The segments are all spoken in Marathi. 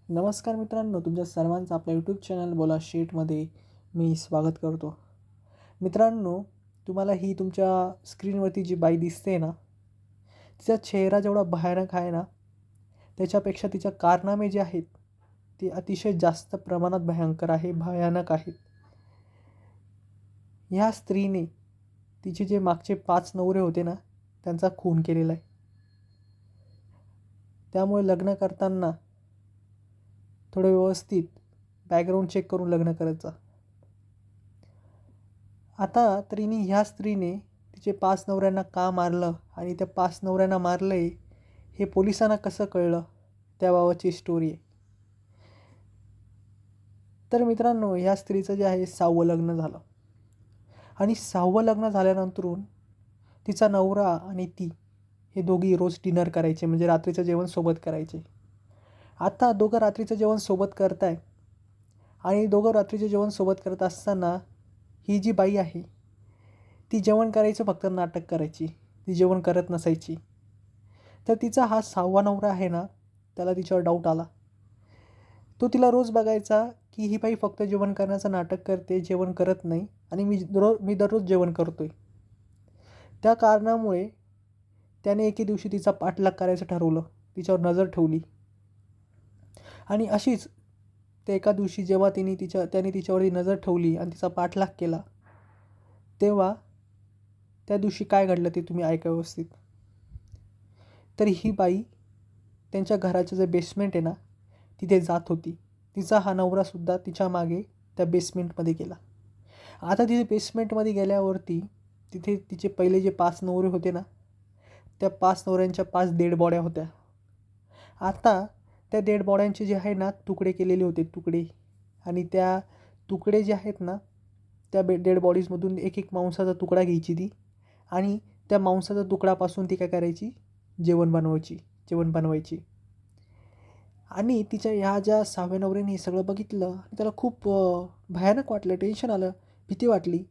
नमस्कार मित्रांनो, तुमच्या सर्वांचं आपल्या यूट्यूब चॅनल बोला शेटमध्ये मी स्वागत करतो. मित्रांनो, तुम्हाला ही तुमच्या स्क्रीनवरती जी बाई दिसते ना, तिचा चेहरा जेवढा भयानक आहे ना, त्याच्यापेक्षा तिच्या कारनामे जे आहेत, ते अतिशय जास्त प्रमाणात भयंकर आहे, भयानक आहेत. ह्या स्त्रीने तिचे जे मागचे 5 नवरे होते ना, त्यांचा खून केलेला आहे. त्यामुळे लग्न करताना थोडं व्यवस्थित बॅकग्राऊंड चेक करून लग्न करायचं. आता ह्या स्त्रीने तिचे 5 नवऱ्यांना का मारलं आणि त्या 5 नवऱ्यांना मारलं आहे हे पोलिसांना कसं कळलं, त्याबाबतची स्टोरी आहे. तर मित्रांनो, ह्या स्त्रीचं जे आहे 6वं लग्न झालं आणि 6वं लग्न झाल्यानंतरून तिचा नवरा आणि ती हे दोघी रोज डिनर करायचे, म्हणजे रात्रीचं जेवण सोबत करायचे. आता दोघं रात्रीचं जेवण सोबत करताय आणि दोघं रात्रीचं जेवण सोबत करत असताना ही जी बाई आहे ती जेवण करायचं फक्त नाटक करायची, ती जेवण करत नसायची. तर तिचा हा 6वा नवरा आहे ना, त्याला तिच्यावर डाऊट आला. तो तिला रोज बघायचा की ही बाई फक्त जेवण करण्याचं नाटक करते, जेवण करत नाही आणि मी दररोज जेवण करतोय. त्या कारणामुळे त्याने एके दिवशी तिचा पाठलाग करायचं ठरवलं, तिच्यावर नजर ठेवली. आणि अशीच ते एका दिवशी जेव्हा त्याने तिच्यावरती नजर ठेवली आणि तिचा पाठलाग केला, तेव्हा त्या दिवशी काय घडलं ते तुम्ही ऐका व्यवस्थित. तर ही बाई त्यांच्या घराचं जे बेसमेंट आहे ना, तिथे जात होती. तिचा हा नवरासुद्धा तिच्या मागे त्या बेसमेंटमध्ये गेला. आता तिथे बेसमेंटमध्ये गेल्यावरती तिथे तिचे पहिले जे 5 नवरे होते ना, त्या 5 नवऱ्यांच्या 5 डेड बॉड्या होत्या. आता त्या डेड बॉड्यांचे जे आहे ना, तुकडे केलेले होते तुकडे. आणि त्या तुकडे जे आहेत ना, त्या डेड बॉडीजमधून एक एक मांसाचा तुकडा घ्यायची ती आणि त्या मांसाच्या तुकड्यापासून ती काय करायची, जेवण बनवायची. आणि तिच्या ह्या ज्या 6व्या नवऱ्याने हे सगळं बघितलं आणि त्याला खूप भयानक वाटलं, टेन्शन आलं, भीती वाटली.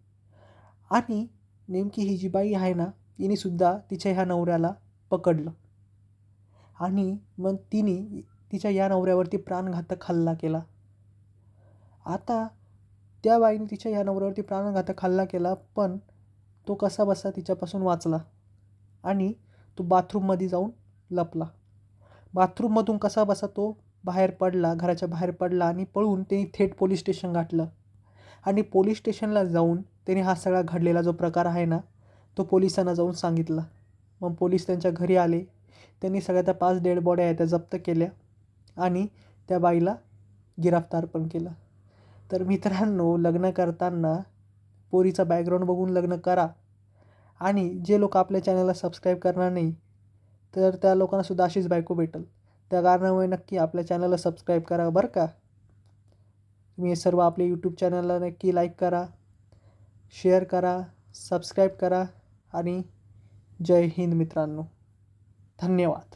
आणि नेमकी ही जी बाई आहे ना, तिनेसुद्धा तिच्या ह्या नवऱ्याला पकडलं आणि मग तिने तिच्या या नवऱ्यावरती प्राणघातक हल्ला केला. आता त्या बाईने तिच्या ह्या नवऱ्यावरती प्राणघातक हल्ला केला, पण तो कसाबसा तिच्यापासून वाचला आणि तो बाथरूममध्ये जाऊन लपला. बाथरूममधून कसाबसा तो बाहेर पडला, घराच्या बाहेर पडला आणि पळून त्याने थेट पोलीस स्टेशन गाठलं. आणि पोलीस स्टेशनला जाऊन त्याने हा सगळा घडलेला जो प्रकार आहे ना, तो पोलिसांना जाऊन सांगितला. मग पोलीस त्यांच्या घरी आले. त्यांनी सगळ्या त्या 5 डेड बॉड्या आहेत त्या जप्त केल्या आणि त्या बाईला गिरफ्तार पण केलं. तर मित्रांनो, लग्न करताना पोरीचा बॅकग्राऊंड बघून लग्न करा. आणि जे लोक आपल्या चॅनलला सबस्क्राईब करणार नाही, तर त्या लोकांनासुद्धा अशीच बायको भेटेल. त्या कारणामुळे नक्की आपल्या चॅनलला सबस्क्राईब करा बरं का. तुम्ही हे सर्व आपल्या यूट्यूब चॅनलला नक्की लाईक करा, शेअर करा, सबस्क्राईब करा आणि जय हिंद मित्रांनो. धन्यवाद.